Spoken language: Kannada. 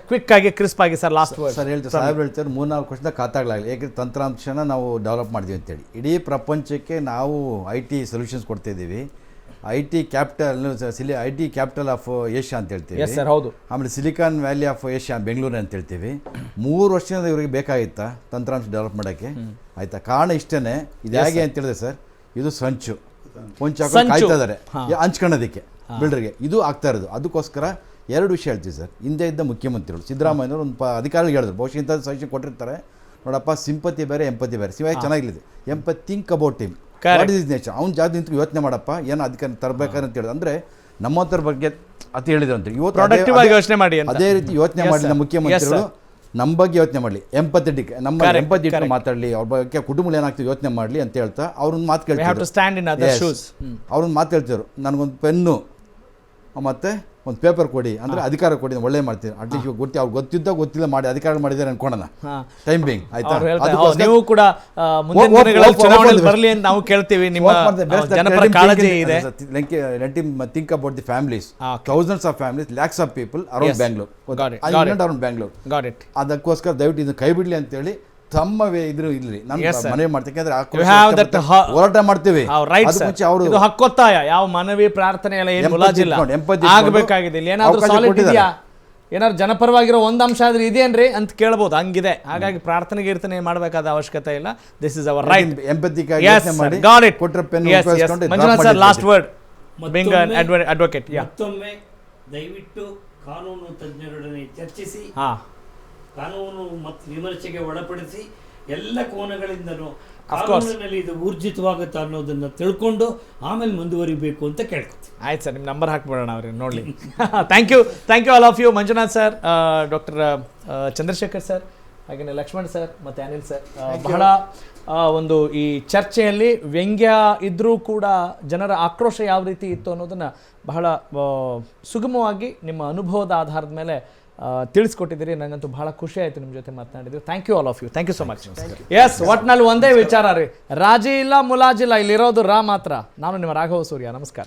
ಕ್ವಿಕ್ ಆಗಿ ಕ್ರಿಸ್ಪ್ ಆಗಿ ಸರ್ ಲಾಸ್ಟ್ ವರ್ಡ್. ಸರ್ ಹೇಳ್ತಾರೆ ಸಾಹೇಬ್ರು ಹೇಳ್ತಾರೆ 3-4 ವರ್ಷದ ಖಾತಾಗಳಾಗಲಿ, ಏಕೆಂದರೆ ತಂತ್ರಾಂಶನ ನಾವು ಡೆವಲಪ್ ಮಾಡಿದ್ವಿ ಅಂತೇಳಿ. ಇಡೀ ಪ್ರಪಂಚಕ್ಕೆ ನಾವು IT ಸೊಲ್ಯೂಷನ್ಸ್ ಕೊಡ್ತಾಯಿದ್ದೀವಿ. IT ಕ್ಯಾಪಿಟಲ್ ಆಫ್ ಏಷ್ಯಾ ಅಂತ ಹೇಳ್ತೀವಿ. ಸರ್ ಹೌದು. ಆಮೇಲೆ silicon valley of Asia Bengaluru ಅಂತ ಹೇಳ್ತೀವಿ. 3 ವರ್ಷದಿಂದ ಇವರಿಗೆ ಬೇಕಾಗಿತ್ತಾ ತಂತ್ರಾಂಶ ಡೆವಲಪ್ ಮಾಡೋಕ್ಕೆ? ಆಯಿತಾ, ಕಾರಣ ಇಷ್ಟೇ. ಇದು ಹೇಗೆ ಅಂತ ಹೇಳಿದ್ರೆ ಸರ್, ಇದು ಸಂಚು ಕಾಯ್ತಾ ಇದ್ದಾರೆ ಹಂಚ್ಕೊಳ್ಳೋದಕ್ಕೆ ಬಿಲ್ಡರ್ಗೆ, ಇದು ಆಗ್ತಾ ಇರೋದು. ಅದಕ್ಕೋಸ್ಕರ 2 ವಿಷಯ ಹೇಳ್ತೀವಿ ಸರ್. ಹಿಂದೆ ಇದ್ದ ಮುಖ್ಯಮಂತ್ರಿಗಳು ಸಿದ್ದರಾಮಯ್ಯನವರು ಒಂದು ಅಧಿಕಾರಿಗಳು ಹೇಳಿದ್ರು, ಬಹುಶಃ ಇಂಥ ಸಜೆಷನ್ ಕೊಟ್ಟಿರ್ತಾರೆ, ನೋಡಪ್ಪ ಸಿಂಪತಿ ಬೇರೆ ಎಂಪತಿ ಬೇರೆ. ಚೆನ್ನಾಗಿಲ್ಲ empathy, think about him, what is nature, ಅವ್ನ ಜಾತಿ ನಿಂತು ಯೋಚನೆ ಮಾಡಪ್ಪ, ಏನೋ ಅದಕ್ಕೆ ತರಬೇಕಾದ್ರೆ ಅಂತ ಹೇಳಿದ್ರು. ಅಂದರೆ ನಮ್ಮಂಥರ ಬಗ್ಗೆ ಅದು ಹೇಳಿದ್ರು ಅಂತ ಇವತ್ತು ಯೋಚನೆ ಮಾಡಿ. ಅದೇ ರೀತಿ ಯೋಚನೆ ಮಾಡಿದ ಮುಖ್ಯಮಂತ್ರಿಗಳು ನಮ್ಮ ಬಗ್ಗೆ ಯೋಚನೆ ಮಾಡಲಿ, ಎಂಪಥೆಟಿಕ್ ನಮ್ಮ ಎಂಪತಿ ಇಟ್ಟು ಮಾತಾಡಲಿ, ಅವ್ರ ಬಗ್ಗೆ ಕುಟುಂಬ ಏನಾಗ್ತದೆ ಯೋಚನೆ ಮಾಡಲಿ ಅಂತ ಹೇಳ್ತಾ ಅವ್ರನ್ನ ಮಾತು ಕೇಳ್ತಾರೆ. ಅವ್ರನ್ನ ಮಾತು ಹೇಳ್ತಿದ್ರು, ನನಗೊಂದು ಪೆನ್ನು ಮತ್ತು ಒಂದು ಪೇಪರ್ ಕೊಡಿ, ಅಂದರೆ ಅಧಿಕಾರ ಕೊಡಿ, ಒಳ್ಳೆ ಮಾಡ್ತೀನಿ. ಅಟ್ಲೀಸ್ಟ್ ಅವ್ರು ಗೊತ್ತಿಲ್ಲ ಮಾಡಿ ಅಧಿಕಾರ ಮಾಡಿದ್ದಾರೆ ಅನ್ಕೊಳ್ಳೋಣ, ಟೈಮ್ ಬಿಂಗ್ ಆಯ್ತಾ. ನೀವು ಕೂಡ ಬರಲಿ ಅಂತ ನಾವು ಕೇಳ್ತೀವಿ. ನಿಮ್ಮ ಜನಪರ ಕಾಳಜಿ ಇದೆ. Think about the families, thousands of families, lakhs of people around Bangalore. ಅದಕ್ಕೋಸ್ಕರ ದಯವಿಟ್ಟು ಇದನ್ನು ಕೈ ಬಿಡ್ಲಿ ಅಂತೇಳಿ ತಮ್ಮ ಇದ್ರು ಇಲ್ರಿ ನಾನು ಮನವಿ ಮಾಡ್ತೀನಿ. ಯಾಕಂದ್ರೆ ಹೋರಾಟ ಮಾಡ್ತೀವಿ, ಇದು ಹಕ್ಕೊತ್ತಾಯ, ಯಾವ ಮನವಿ ಪ್ರಾರ್ಥನೆ ಎಲ್ಲ ಏನು ಮುಲಾಜಿಲ್ಲ, ಆಗಬೇಕಾಗಿದೆ. ಇಲ್ಲಿ ಏನಾದ್ರು ಸಾಲಿಡ್ ಇದೆಯಾ, ಏನಾದ್ರು ಜನಪರವಾಗಿರೋ ಒಂದು ಅಂಶ ಆದ್ರೆ ಇದೇನ್ರಿ ಅಂತ ಕೇಳ್ಬೋದು, ಹಂಗಿದೆ. ಹಾಗಾಗಿ ಪ್ರಾರ್ಥನೆ ಗೀರ್ತನೆ ಮಾಡಬೇಕಾದ ಅವಶ್ಯಕತೆ ಇಲ್ಲ. This is our right. Manjunath sir last word, being advocate. ಮತ್ತೊಮ್ಮೆ ದಯವಿಟ್ಟು ಕಾನೂನು ತಜ್ಞರೊಡನೆ ಚರ್ಚಿಸಿ, ಕಾನೂನು ಮತ್ತು ವಿಮರ್ಶೆಗೆ ಒಳಪಡಿಸಿ, ಎಲ್ಲ ಕೋನಗಳಿಂದನೂ ಕಾನೂನಿನಲ್ಲಿ ಇದು ಊರ್ಜಿತವಾಗುತ್ತಾ ಅನ್ನೋದನ್ನು ತಿಳ್ಕೊಂಡು ಆಮೇಲೆ ಮುಂದುವರಿಬೇಕು ಅಂತ ಕೇಳ್ಕೊತೀವಿ. ಆಯ್ತು ಸರ್, ನಿಮ್ಮ ನಂಬರ್ ಹಾಕ್ಬಿಡೋಣ ಅವ್ರಿಗೆ ನೋಡಲಿ. Thank you all of you. Manjunath sir, doctor Chandrashekhar sir, ಹಾಗೆಯೇ ಲಕ್ಷ್ಮಣ್ ಸರ್ ಮತ್ತು ಅನಿಲ್ ಸರ್, ಬಹಳ ಒಂದು ಈ ಚರ್ಚೆಯಲ್ಲಿ ವ್ಯಂಗ್ಯ ಇದ್ದರೂ ಕೂಡ ಜನರ ಆಕ್ರೋಶ ಯಾವ ರೀತಿ ಇತ್ತು ಅನ್ನೋದನ್ನು ಬಹಳ ಸುಗಮವಾಗಿ ನಿಮ್ಮ ಅನುಭವದ ಆಧಾರದ ಮೇಲೆ ತಿಳಿಸ್ಕೊಟ್ಟಿದ್ದೀರಿ. ನನಗಂತೂ ಬಹಳ ಖುಷಿ ಆಯಿತು ನಿಮ್ಮ ಜೊತೆ ಮಾತನಾಡಿದ್ವಿ. Thank you all of you. Thank you so much. Yes, ಒಟ್ನಲ್ಲಿ ಒಂದೇ ವಿಚಾರ ರೀ, ರಾಜಿ ಇಲ್ಲ ಮುಲಾಜಿಲ್ಲ, ಇಲ್ಲಿರೋದು ರಾ ಮಾತ್ರ. ನಾನು ನಿಮ್ಮ ರಾಘವ ಸೂರ್ಯ. ನಮಸ್ಕಾರ.